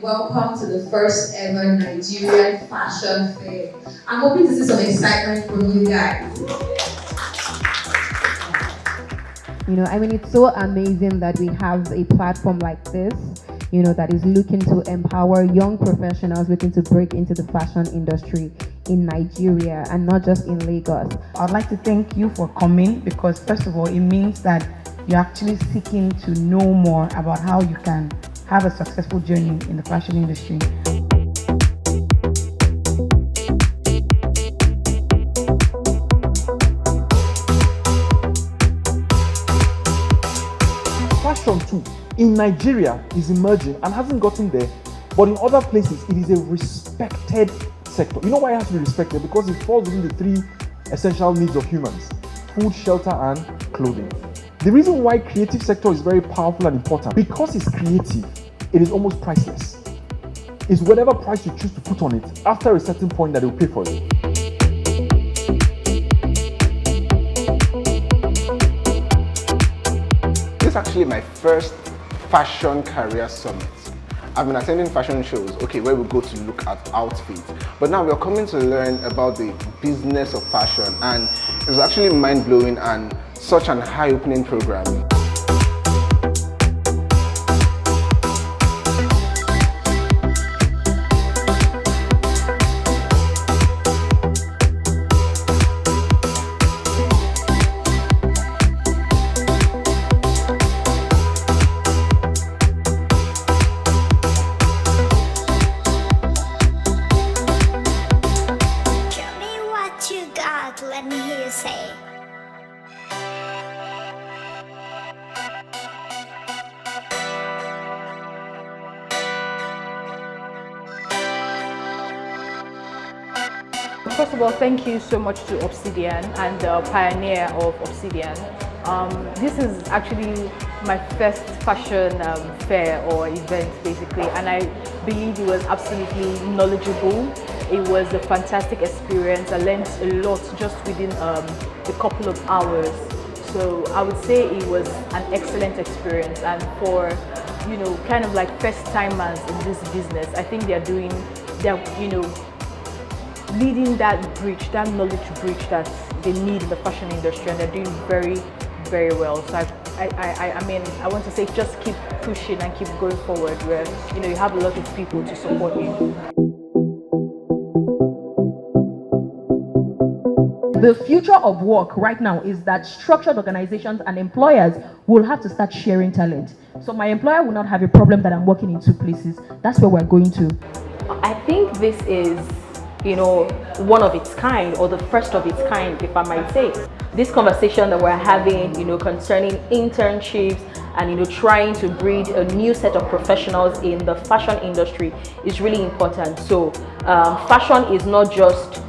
welcome to the first ever Nigerian fashion fair. I'm hoping to see some excitement from you guys. It's so amazing that we have a platform like this, that is looking to empower young professionals looking to break into the fashion industry in Nigeria and not just in Lagos. I'd like to thank you for coming because, first of all, it means that you're actually seeking to know more about how you can have a successful journey in the fashion industry. Fashion too, in Nigeria, is emerging and hasn't gotten there, but in other places, it is a respected sector. You know why it has to be respected? Because it falls within the three essential needs of humans: food, shelter, and clothing. The reason why creative sector is very powerful and important, because it's creative, it is almost priceless. It's whatever price you choose to put on it, after a certain point that they will pay for it. This is actually my first fashion career summit. I've been attending fashion shows, where we go to look at outfits. But now we're coming to learn about the business of fashion, and it's actually mind-blowing and such an eye-opening program. Let me hear you say. First of all, thank you so much to Obsidian and the pioneer of Obsidian. This is actually my first fashion fair or event basically, and I believe it was absolutely knowledgeable. It was a fantastic experience. I learned a lot just within a couple of hours. So I would say it was an excellent experience, and for kind of like first timers in this business, I think they're leading that bridge, that knowledge bridge that they need in the fashion industry, and they're doing very, very well. So I want to say just keep pushing and keep going forward where you have a lot of people to support you. The future of work right now is that structured organizations and employers will have to start sharing talent. So my employer will not have a problem that I'm working in two places. That's where we're going to. I think this is, one of its kind, or the first of its kind, if I might say. This conversation that we're having, concerning internships and, trying to breed a new set of professionals in the fashion industry is really important. So fashion is not just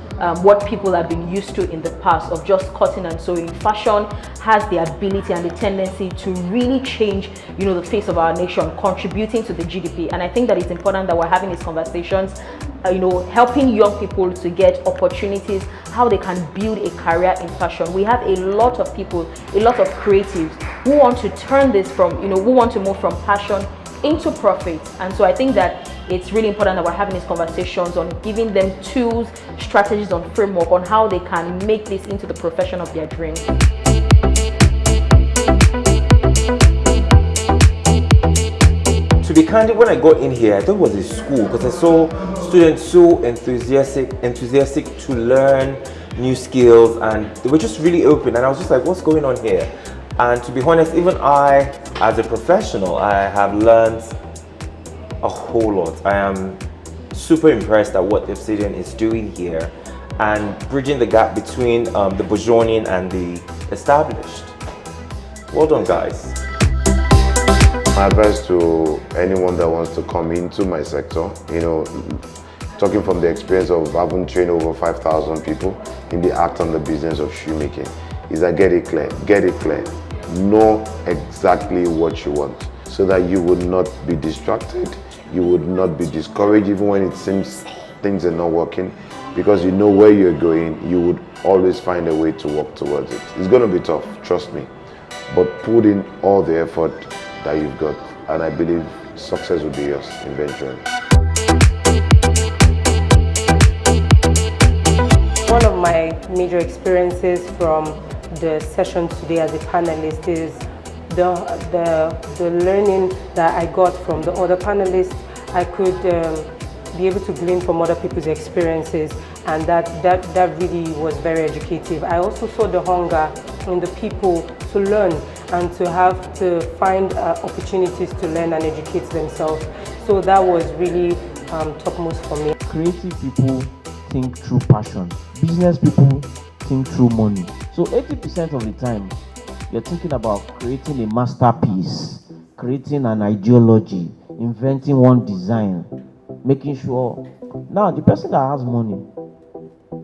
what people have been used to in the past of just cutting and sewing. Fashion has the ability and the tendency to really change, the face of our nation, contributing to the GDP. And I think that it's important that we're having these conversations, helping young people to get opportunities, how they can build a career in fashion. We have a lot of people, a lot of creatives who want to turn this from, who want to move from passion into profit. And so I think that it's really important that we're having these conversations on giving them tools, strategies, on framework on how they can make this into the profession of their dreams. To be candid, when I got in here, I thought it was a school because I saw students so enthusiastic to learn new skills, and they were just really open, and I was just like, what's going on here? And to be honest, even I, as a professional, I have learned a whole lot. I am super impressed at what Obsidian is doing here and bridging the gap between the burgeoning and the established. Well done, guys. My advice to anyone that wants to come into my sector, talking from the experience of having trained over 5,000 people in the art and the business of shoemaking, is that get it clear. Know exactly what you want so that you would not be distracted, you would not be discouraged even when it seems things are not working, because you know where you're going, you would always find a way to work towards it. It's going to be tough, trust me, but put in all the effort that you've got, and I believe success will be yours eventually. of my major experiences from the session today as a panelist is the learning that I got from the other panelists. I could be able to glean from other people's experiences, and that really was very educative. I also saw the hunger in the people to learn and to have to find opportunities to learn and educate themselves. So that was really topmost for me. Creative people think through passion. Business people think through money. So 80% of the time, you're thinking about creating a masterpiece, creating an ideology, inventing one design, making sure. Now, the person that has money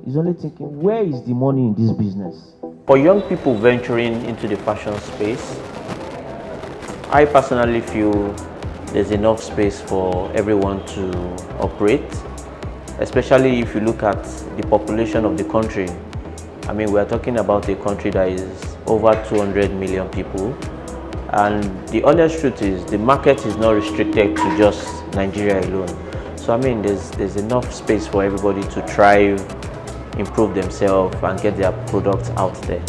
is only thinking, where is the money in this business? For young people venturing into the fashion space, I personally feel there's enough space for everyone to operate, especially if you look at the population of the country. I mean, we're talking about a country that is over 200 million people. And the honest truth is, the market is not restricted to just Nigeria alone. So I mean, there's enough space for everybody to thrive, improve themselves, and get their products out there.